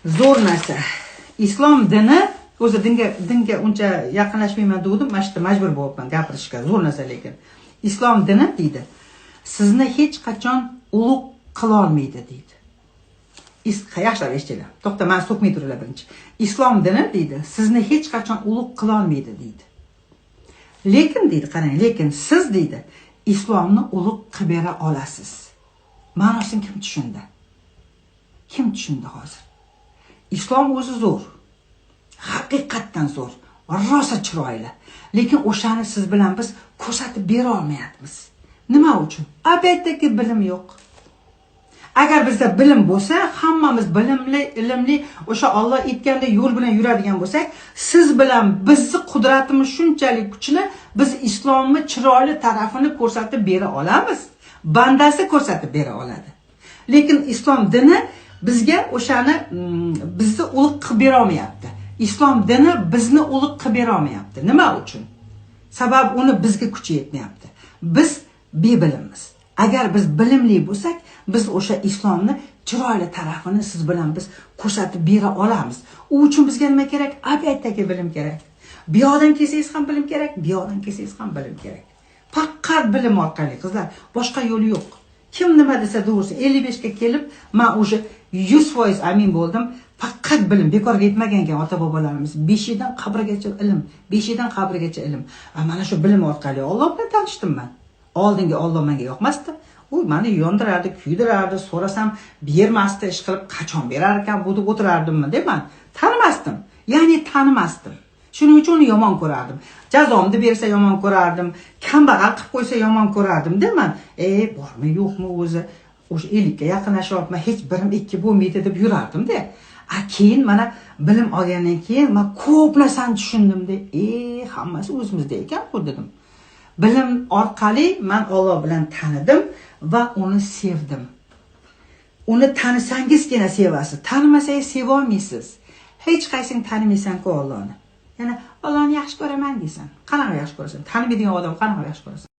zo'r narsa. Islom dini o'zi dinga uncha yaqinlashmayman dedim, mana shu yerda majbur bo'lyapman gapirishga. Zo'r narsa lekin. Islom dini deydi, sizni hech qachon ulug' qila olmaydi deydi. Yaxshilab eshitinglar. To'xta, men so'kmay turinglar birinchi. Islom dini deydi, sizni hech qachon ulug' qila olmaydi deydi. Lekin deydi, qarang, lekin siz deydi, islomni ulug' qilib bera olasiz. Ma'nosini kim tushundi? Kim tushundi hozir? Islom o'zi zo'r. Haqiqatdan zo'r. Rosa chiroyli. Lekin o'shani siz bilan biz ko'rsatib bera olmayapmiz. Nima uchun? Albattaki bilim yo'q. Agar bizda bilim bo'lsa, hammamiz bilimli, ilmli, o'sha Alloh aytganda yo'l bilan yuradigan bo'lsak, siz bilan bizni qudratimiz shunchalik kuchli, biz islomni chiroyli tarafini ko'rsatib bera olamiz. Bandasi ko'rsatib bera oladi. Lekin islom dini bizga o'shani bizni ulug' qilib bera olmayapti. Islom dini bizni ulug' qilib bera olmayapti. Nima uchun? Sabab uni bizga kuchi yetmayapti. Biz bebilimmiz. Agar biz bilimli bo'lsak, biz o'sha islomni chiroyli tarafini siz bilan biz ko'rsatib bera olamiz. U uchun bizga nima kerak? Albattaki bilim kerak. Bu yoqdan kelsangiz ham bilim kerak, bu yoqdan kelsangiz ham bilim kerak. Faqat bilim orqali qizlar, boshqa yo'li yo'q. Kim nima desa to'g'risi 55 ga kelib, men o'sha 100% amin bo'ldim. Faqat bilim, bekorga aytmagan ekan ota-bobolarimiz. Beshidan qabrgacha ilm, beshidan qabrgacha ilm. Mana shu bilim orqali Alloh bilan tanishdim men. Oldingi Alloh menga yoqmasdi. U meni yondirardi, kuydirardi, so'rasam bermasdi, ish qilib qachon berar ekan, bu deb o'tirardimmi deb men tanimasdim. Ya'ni tanimasdim. Shuning uchun uni yomon ko'rardim. Jazomni bersa yomon ko'rardim, kambag'al qilib qo'ysa yomon ko'rardim deb men, bormi, yo'qmi o'zi o'sha 50 ga yaqinlashyapman, hech birim 2 bo'lmaydi deb yurardim-da. Keyin mana bilim olgandan keyin men ko'p narsani tushundim-da. Hammasi o'zimizda ekan-ku dedim. Bilim orqali men Alloh bilan tanidim va uni sevdim. Uni tanisangizgina sevasiz. Tanimasangiz seva olmaysiz. Hech qaysing tanimaysan-ku Allohni. Yana Allohni yaxshi ko'raman deysan. Qanaqa yaxshi ko'rasan? Tanimaydigan odam qanaqa yaxshi ko'rasan?